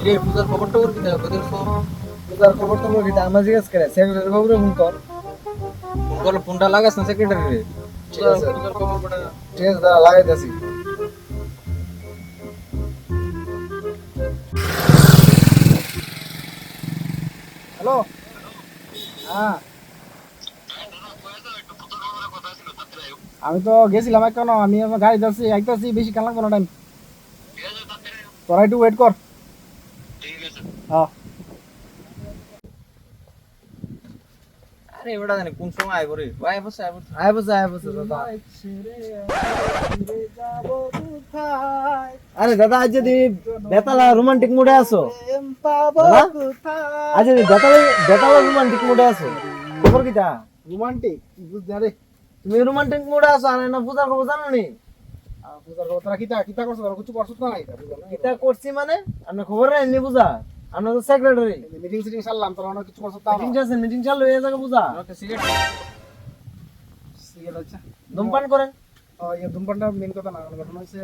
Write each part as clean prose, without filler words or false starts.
রে পূজার খবরটা ওর কি দেখ ওদের সব পূজার খবর তো বলি আমার জিজ্ঞেস করে সেক্রেটারি খবরে ফোন কর। বল ফোনটা লাগাস না সেক্রেটারি রে ঠিক আছে। পূজার খবর পড়া ঠিক আছে দাঁড়া লাগাইতেছি। হ্যালো, হ্যাঁ আমি তো গেছিলাম এখনো, আমি এখন গাড়ি ধরছি আইতেছি, বেশি কাল লাগবে না টাইম। তোরা একটু ওয়েট কর। হ্যাঁ আরে এবারে জানি কোন সময় আইব রে আয় বসে আয় বসে দাদা। আরে দাদা আজ যদি বেতালা রোমান্টিক মুডে আছো, দাদা আজ যদি বেতালা রোমান্টিক মুডে আছো, খবর কিটা? রোমান্টিক বুঝ আরে তুমি রোমান্টিক মুডে আছো আর না পূজার খবর জানো নি? পূজার খবর তোরা কিটা কিটা করছ? তোরা কিছু করছ না? কিটা করছি মানে আমি খবর রাই নি পূজা, আমরা তো সেক্রেটারি মিটিং সিটিং সারলাম, তোরা অনেক কিছু করছ। তাও মিটিং চালু হয়ে যাবে পূজা। সিগারেট আচ্ছা ধূমপান করেন? এই ধূমপানটা মেন কথা না, ঘটনা হচ্ছে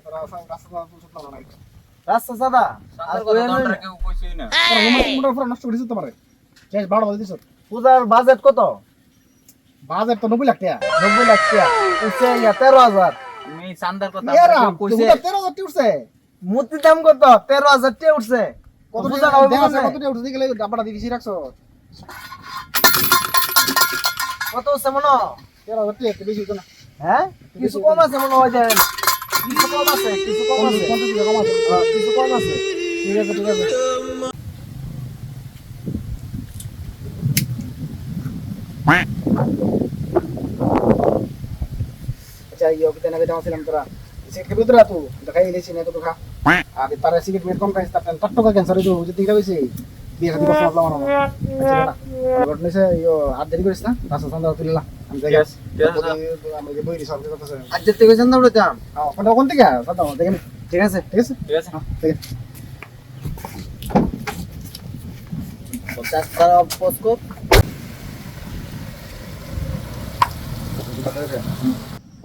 তোরা রাস্তা চলছ না, রাস্তা সাদা আর দন্ডরা কেউ কইছই না মোটা পুরো নষ্ট করে দিছ তোমারে। শেষ 12 বাজে দিছ। পূজার বাজেট কত? বাজেট তো 90 লাখ টাকা। 90 লাখ টাকা উঠছে 13,000। তুমি চান্দার কথা কইছে 13,000 টাকা উঠছে। মূর্তির দাম কত? 13,000 টাকা উঠছে। কত পূজা হবে? কত টাকা উঠছে গেলে ডাবড়া দিয়ে বেশি রাখছো? কত উঠছে মনে? 13,000 টাকা বেশি হতো না। হ্যাঁ কিছু কম আছে মনে হয়। কিছু কম আছে, কিছু কম আছে, কিছু কম আছে। ঠিক আছে ঠিক আছে। আচ্ছা ইয়ে কিতনা বেটা ছিলাম তোরা সিগারেট খেতে তোরা তো দেখাই দিয়েছি না তো খা আর তার সিগারেট মেট কম খাইছ তার টকটকা ক্যান্সার হইতো যদি দিকে হইছে বিয়ে খাতি বসে আপলা মানো আচ্ছা না ঘটনা সে ইয়ো আর দেরি করিস না রাস্তা সান্দা তুললা আমি জায়গা আমি যে বইরি সব কথা আছে আজ থেকে জানা উড়তে আম কোনটা কোন থেকে সাদা দেখেন। ঠিক আছে ঠিক আছে ঠিক আছে ঠিক আছে। পঞ্চাশ টাকা পোস্ট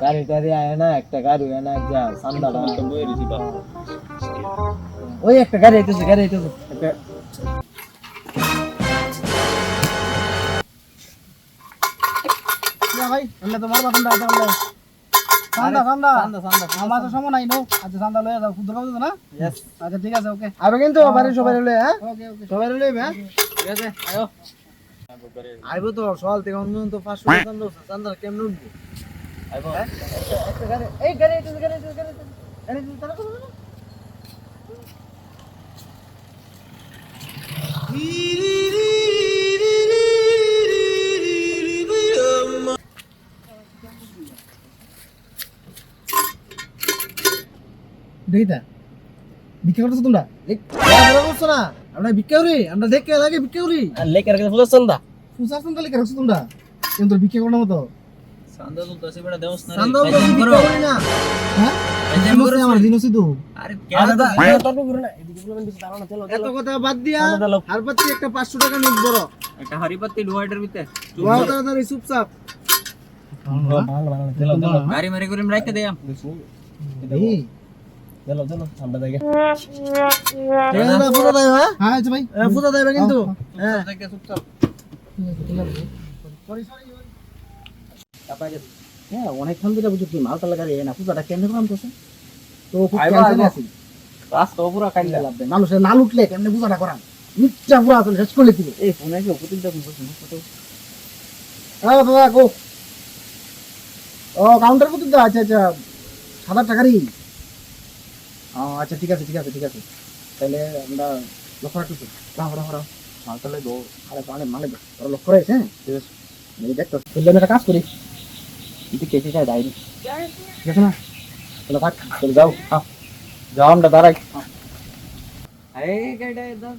গাড়ি টাড়ি আয় না, একটা গাড়ি আয় না, যা সান্দাটা ওই একটা গাড়ি আইতেছে একটা ভাই এমনি তো মারবা ঠান্ডা আছে বলে সান্দা আমার তো সময় নাই নো। আচ্ছা সান্দা লয়ে যাও খুদ খাও না? यस আচ্ছা ঠিক আছে ওকে আবে কিন্তু বাড়ি সবাই লয়ে। হ্যাঁ ওকে ওকে সবাই লয়ে হ্যাঁ ঠিক আছে আয়ো আইবো তো সকাল থেকে অন্য তো 500 টাকা চান্দা কেমন উঠবো আইবো একটা গাড়ি এই গাড়ি তারা করো না দেখিতা বিক্রি করছো তোমরা? করছো না আমরা বিক্রি করি, আমরা দেখে লাগে বিক্রি করি আর লেকে রাখতে ফুল চান্দা লেকে রাখছো তোমরা কিন্তু বিক্রি করার মতো চান্দা তো দশে বড় দেওস না চান্দা তো বিক্রি করি না। হ্যাঁ আমার দিনছি তো আরে দাদা তর্ক করে না এদিকে বলবেন বেশি দাঁড়ানো চলো এত কথা বাদ দিয়া হারপাতি একটা 500 টাকা নোট বড় একটা হরিপাত্তি ডুয়াইটার ভিতরে ওয়াও তাড়াতাড়ি চুপচাপ ভালো গাড়ি মারি করে রাখতে দেয়াম এই চলো আমরা যাই এরা ফুটা দেয়। হ্যাঁ আচ্ছা ভাই ফুটা দেবে কিন্তু হ্যাঁ দেখে চুপচাপ সরি হ্যাঁ অনেকক্ষণ ধরে বুঝি কি মালটা লাগারে না পূজাটা কেমনে কাম করছে তো খুব ক্যান্সেল আছে রাস্তা পুরো খাইলে লাভ দেয় মানুষের না লুটলে কেমনে পূজাটা করান মিথ্যা পুরো আসলে শেষ করে দিবে। এই ফোনে কি উপতিনটা ফোন করছ না কত হ্যাঁ দাদা গো ও কাউন্টার কত দাও? আচ্ছা 7,000 টাকারই আচ্ছা ঠিক আছে তাহলে আমরা লক্ষ্য রাখতেছি রাও মালটা লাগবো আরে মানে তোরা লক্ষ্য রাখিস। হ্যাঁ ঠিক আছে আমি দেখতো তাহলে আমি একটা কাজ করি কিন্তু কেসে যায় ডাইনি ঠিক আছে না তাহলে থাক চলে যাও যাও আমরা দাঁড়াই এই গাড়িটা দাও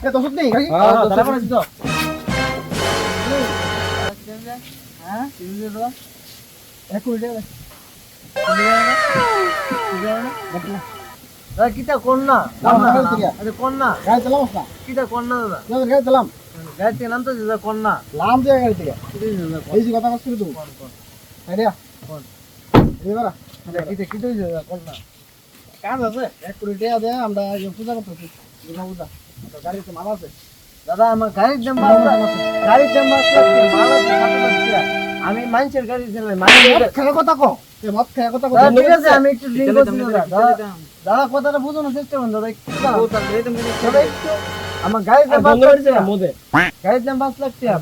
এ তো সত্যি গাড়ি দাঁড়া করে দিও। হ্যাঁ তুমি দাও এক মিনিট দাদা কিটা কোন না আরে কোন না গাড়ি চালাও না কিটা কোন না দাদা গাড়ি চালাম গাড়ি থেকে নাম তো দাদা কোন না নাম যে গাড়ি থেকে এই যে কথা কষ্ট তুই কোন আইডিয়া কোন এবারে কি হইছে কল না কাজ আছে 1 কোটি টাকা দে আমরা পূজা করতেছি দুর্গা পূজা তো গাড়িতে মাল আছে দাদা আমার গাড়ির দাম মাল লাগছে মাল আছে 7 লাখ টাকা আমি মানুষের গাড়ি চালাই খেয়ে কথা কো মত খেয়ে কথা কো ঠিক আছে আমি একটু ড্রিঙ্ক করছি দাদা কথাটা বোঝানোর চেষ্টা করুন দাদা একটু আমার গাড়ির দাম 5 লাখ টাকা গাড়ির দাম 5 লাখ টাকা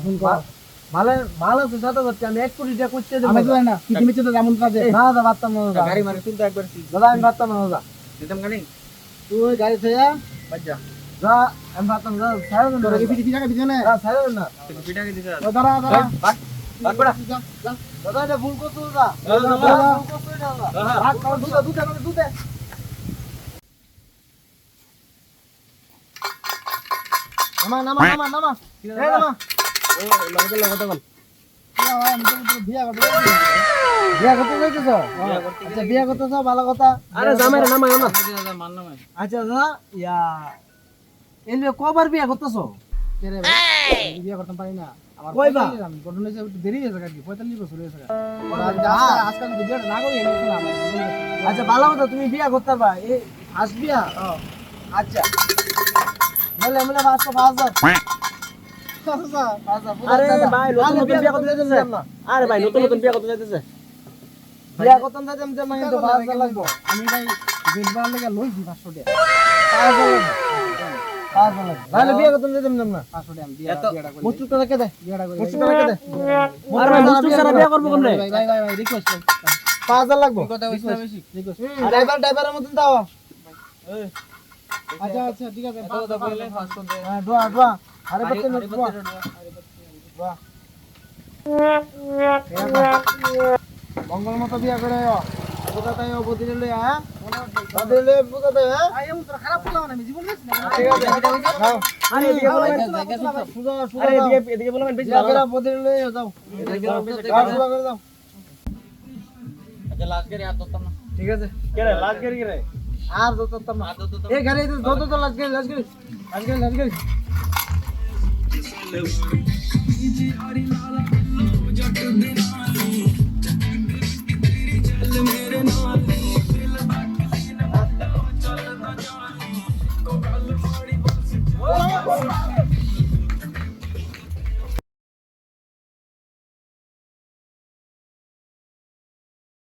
মাল আছে 7 লাখ টাকা আমি 1 কোটি টাকা করতে দেব আমি তো না কি তুমি তো যেমন কাজে না দাদা বাত্তাম না দাদা গাড়ি মানে তুলতে একবার দাদা আমি বাত্তাম না দাদা দিতাম গানি তুই গাড়ি থেকে বাজ্জা যা আমি বাত্তাম দাদা ছাড়ো না তোর কি পিটি টাকা দিছ না দাদা ছাড়ো না তুই পিটাকে দিতে ও দাঁড়া দাঁড়া বাক বড়া দাদা এটা ভুল করছো দাদা দাদা, দাদা ভুল করছো এটা দাদা রাখ কাল দুধে নামা নামা নামা নামা এই নামা ও লঙ্কা কথা বল বিয়া করতে বিয়া করতে যাইতেছো আচ্ছা বিয়া করতেছো ভালো কথা আরে জামাই নামাই না দাদা মান নামে আচ্ছা দাদা ইয়া এলবে কবার বিয়া করতেছো কে রে ভাই বিয়া করতে পারি না আমার কই বা? ঘটনা হইছে একটু দেরি হয়েছে কাকি 45 বছর হয়েছে আজকাল বিয়াটা না করি আচ্ছা ভালো কথা তুমি বিয়া করতে পারবা এই ফার্স্ট বিয়া আচ্ছা বলে আমরা 5,000 আরে ভাই নতুন নতুন বিয়া করতে যাইতেছে আরে ভাই নতুন নতুন বিয়া করতে যাইতেছে বিয়া করতে যাইতেছে যে মানে তো 5,000 লাগবে আমি ভাই গেট বার লাগা লইছি 500 টাকা 5,000 লাগবে নাহলে বিয়া করতে যাইতাম না 500 টাকা বিয়াটা করে মুস্তুক টাকা কে দে বিয়াটা করে মুস্তুক টাকা কে দে আরে ভাই মুস্তুক সারা বিয়া করব কেমনে ভাই ভাই ভাই রিকোয়েস্ট 5,000 লাগবে কথা হইছে না বেশি ড্রাইভারের মতন দাও আচ্ছা আচ্ছা ঠিক আছে কথা বললে ফাস্ট দে হ্যাঁ দোয়া দোয়া আরে বাচ্চা দোয়া মঙ্গল মতো বিয়া করে বুঝা তাই বদিলে লই হ্যাঁ বদিলে বুঝা তাই হ্যাঁ আই এমন খারাপ করলাম না আমি জীবন গেছি না ঠিক আছে নাও আরে এদিকে বলবেন সুজা সুজা আরে এদিকে বলবেন বেশি ভালো বদিলে লই যাও সুজা করে দাও আচ্ছা লাস্ট করে আর দতাম না ঠিক আছে কে রে লাজ করি রে আর দত তো না এই ঘরে দত তো লাজ করি লাজ করি লাজ করি লাজ করি Jat